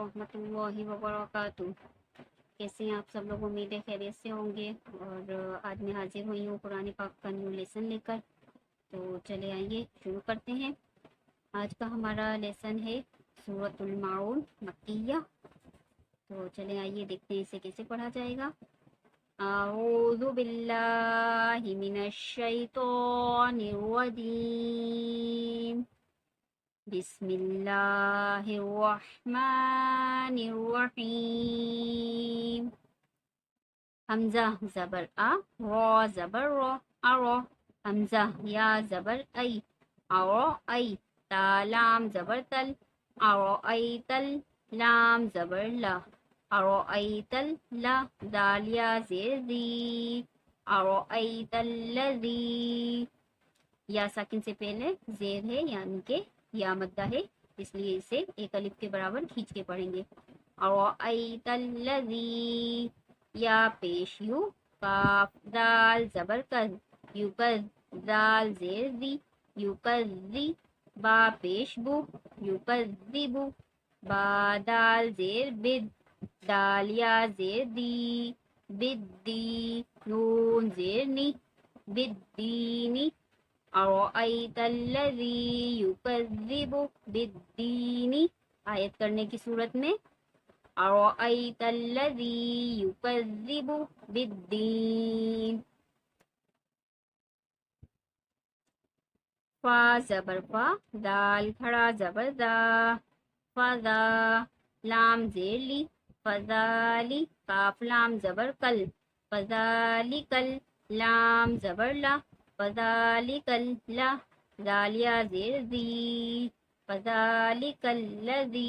वरहमतुल्लाहि वबरकातुह। कैसे हैं आप सब लोग? उम्मीद है खैरियत से होंगे। और आज मैं हाजिर हुई हूँ कुरान पाक का न्यू लेसन लेकर। तो चले आइए शुरू करते हैं। आज का हमारा लेसन है सूरतुल माऊन मक्किया। तो चले आइए देखते हैं इसे कैसे पढ़ा जाएगा। आऊज़ु बिल्लाहि मिनश शैतानिर रजीम। बिस्मिल्लाहिर्रहमानिर्रहीम। हमजा ज़बर आ, रॉ ज़बर रॉ, अरो। हमजा या ज़बर ऐ, अरो ऐ। ता लाम ज़बर तल, अरो ऐ तल। लाम ज़बर ला, अरो ऐ तल ला। दाल या ज़ेर दी, अरो ऐ तल लज़ी। या साकिन से पहले जेर है यानी कि या मद्दा है, इसलिए इसे एक अलिफ के बराबर खींच के पढ़ेंगे। अरअयतल्लज़ी, या पेश यू। काफ दाल ज़बर कर, युकज़। दाल जेर दी, युकज़ी। बा पेश बू, युकज़िबु। बा दाल जेर बिद, दाल या जेर दी, बिद्दी। नून जेर नी, बिद्दीनी। अरअयतल्लज़ी युकज़्ज़िबु बिद्दीनी। आयत करने की सूरत में अरअयतल्लज़ी युकज़्ज़िबु बिद्दीन। फा ज़बर फा, दाल खड़ा ज़बर दा, फज़ा। लाम ज़ेर ली, फज़ाली। काफ लाम ज़बर कल, फज़ालिकल। लाम ज़बर ला, फज़ालिकल ला। दालिया ज़ेर दी, फज़ालिकल्लज़ी।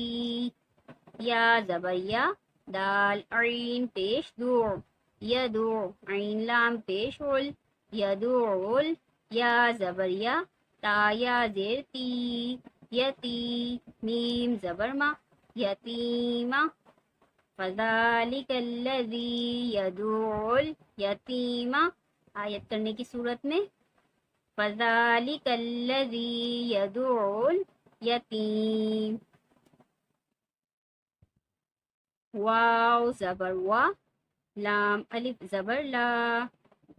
या ज़बर या, दाल ऐन पेश दूर, यदूर। ऐन लाम पेश उल, यदूरुल। या ज़बर या, ता या ज़ेर ती, यती। मीम ज़बर मा, यतीमा। फ़ज़ालिकल्लज़ी यदूरुल यतीमा। आयत करने की सूरत में फ़ज़ालिकल्लज़ी यदूरुल यतीम। वाव ज़बर वा, लाम अलिफ ज़बर ला,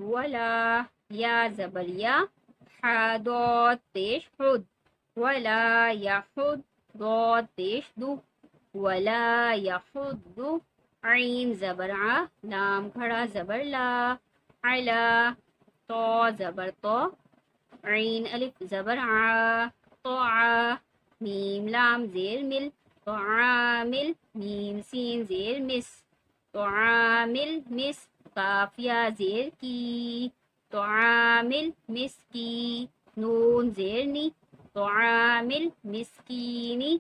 वला। या ज़बर या, हा दॉद पेश हुद, वला यहुद। दॉद पेश दू, वला यहुद्दु। ऐन ज़बर आ, लाम खड़ा ज़बर ला, अला। तो ज़बर तो, ऐन अलिफ ज़बर आ, तो आ। मीम लाम ज़ेर मिल, तो आमिल। मीम सीन ज़ेर मिस, तो आमिल मिस। काफ या ज़ेर की, तो आमिल मिस की। नून ज़ेर नी, तो आमिल मिस्कीनी।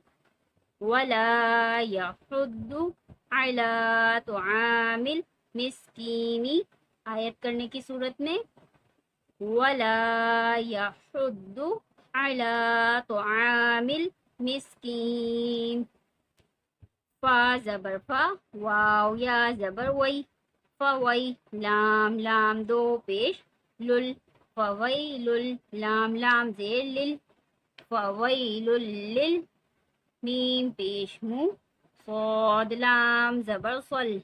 वला यहुद्दु अला तुआमिल मिस्कीनी। आयत करने की सूरत में वला यहुद्दु अला तुआमिल मिस्कीन। फा ज़बर फा, वाव या ज़बर वई, फवई। लाम लाम दो पेश लुल, फवैलुल। लाम लाम ज़ेर लिल, फवैलुल लिल। मीम पेश मु, सौद लाम ज़बर सल,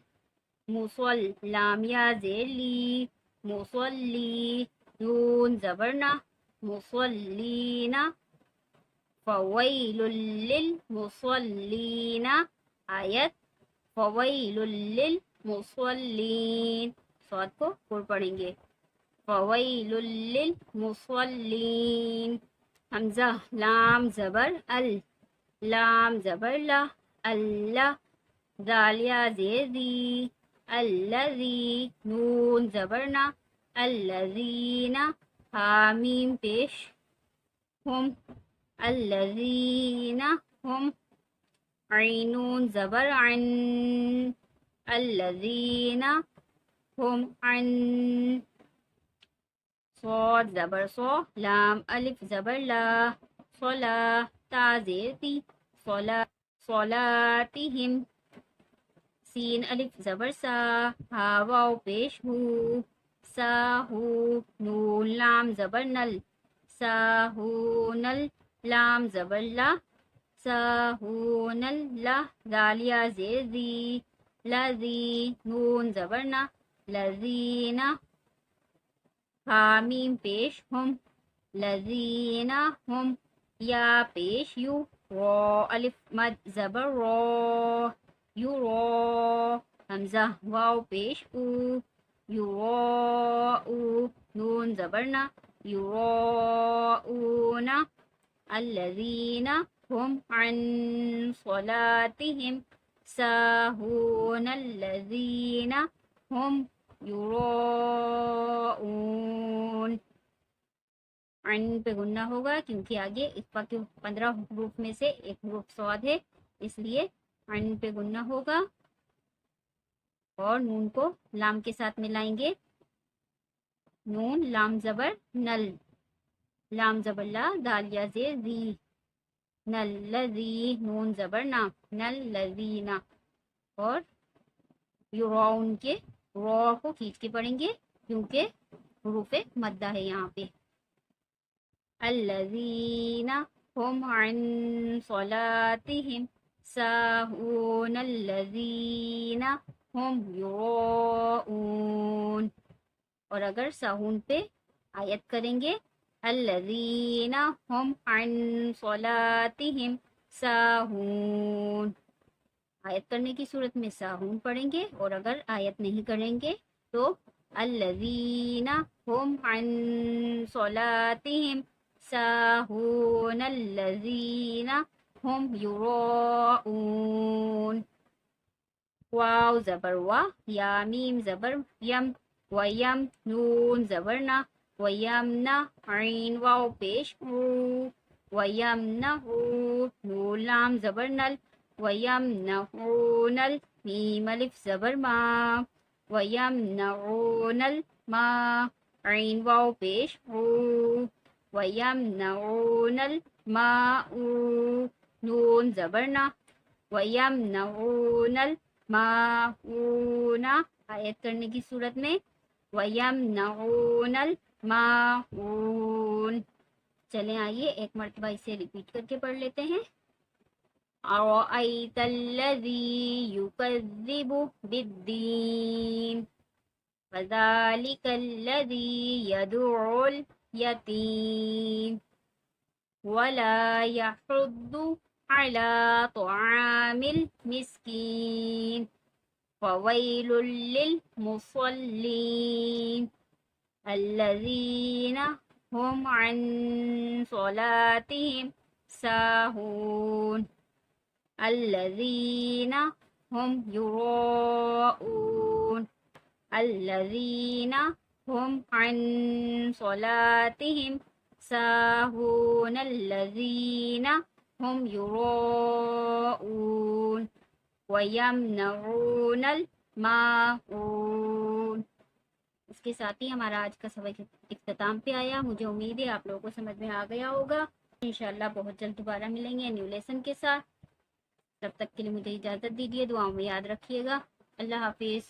मुसल। लाम या ज़ेर ली, मुसल्ली। नून ज़बर ना, मुसल्लीना। फ़वैलुल लिल मुसल्लीना। आयत फ़वैलुल लिल मुसल्लीन। सौद को पुर पढ़ेंगे, फ़वैलुल लिल मुसल्लीन। हमज़ा लाम ज़बर अल, लाम ज़बर ला, अल्लाह। दालिया ज़ेर दी, अल्लज़ी। नून ज़बर ना, अल्लज़ीना। हामीम पेश हुम, अल्लज़ीना हुम। ऐनून ज़बर अन, अल्लज़ीना हुम अन। सौद ज़बर सो, लाम अलिफ ज़बर ला, सोला। ता ज़ेर ती, सोला सोलातिहिम। सीन अलिफ ज़बर सा, हा वाव पेश हू, साहू। नून लाम ज़बर नल, साहूनल। लाम ज़बर ला, ساہون لا دالیا زیر ذی لذی نون زبر نا لذین حامیم پیش ہم لذین ہم یا پیش یو رو الف مد زبر رو یو رو حمزہ واو پیش او یو رو او نون زبر نا یو رو اونا الذین ہم عن صلاتہم ساہون الذین ہم یراؤون. عین پہ غنہ ہوگا کیونکہ آگے اقفا کے 15 حروف میں سے ایک حروف صاد ہے، اس لیے عین پہ غنہ ہوگا اور نون کو لام کے ساتھ ملائیں گے. نون لام زبر نل، لام زبر لا دال یا زیر ذی نل لذی نون زبر نا نل لذینا، اور یراؤن کے رو کو کھینچ کے پڑھیں گے کیونکہ حروف مدہ ہے یہاں پہ. الذین هم عن صلاتهم ساہون الذین هم یراؤون. اور اگر ساہون پہ آیت کریں گے الذین هم عن صلاتهم ساہون، آیت کرنے کی صورت میں ساہون پڑھیں گے، اور اگر آیت نہیں کریں گے تو الذین هم عن صلاتهم ساہون الذین هم یراؤون. واو زبر وا یا میم زبر یم ویم نون زبر نا ویمنا عین واو پیش او ویمنہو نون لام زبر نل وَيَمْنَعُونَ الْمِيمَ الف زبر ما وَيَمْنَعُونَ الْمَاءَ عین واو پیش او وَيَمْنَعُونَ الْمَاءَ نون زبر نا وَيَمْنَعُونَ الْمَاعُونَ، آیت کرنے کی صورت میں وَيَمْنَعُونَ الْمَاعُونَ. چلیں آئیے ایک مرتبہ اسے ریپیٹ کر کے پڑھ لیتے ہیں. أَرَأَيْتَ الَّذِي يُكَذِّبُ بِالدِّينِ فَذَلِكَ الَّذِي يَدُعُّ الْيَتِيمَ وَلَا يَحُضُّ عَلَى طَعَامِ الْمِسْكِينِ فَوَيْلٌ لِلْمُصَلِّينَ الَّذِينَ هُمْ عَنْ صَلَاتِهِمْ سَاهُونَ الَّذِينَ هُمْ يُرَاءُونَ الَّذِينَ هُمْ عَنْ صَلَاتِهِمْ سَاهُونَ الَّذِينَ هُمْ يُرَاءُونَ وَيَمْنَعُونَ الْمَاعُونَ. اس کے ساتھ ہی ہمارا آج کا سبق اختتام پہ آیا. مجھے امید ہے آپ لوگوں کو سمجھ میں آ گیا ہوگا. انشاءاللہ بہت جلد دوبارہ ملیں گے نیو لیسن کے ساتھ. تب تک کے لیے مجھے اجازت دیجیے. دعاؤں میں یاد رکھیے گا. اللہ حافظ.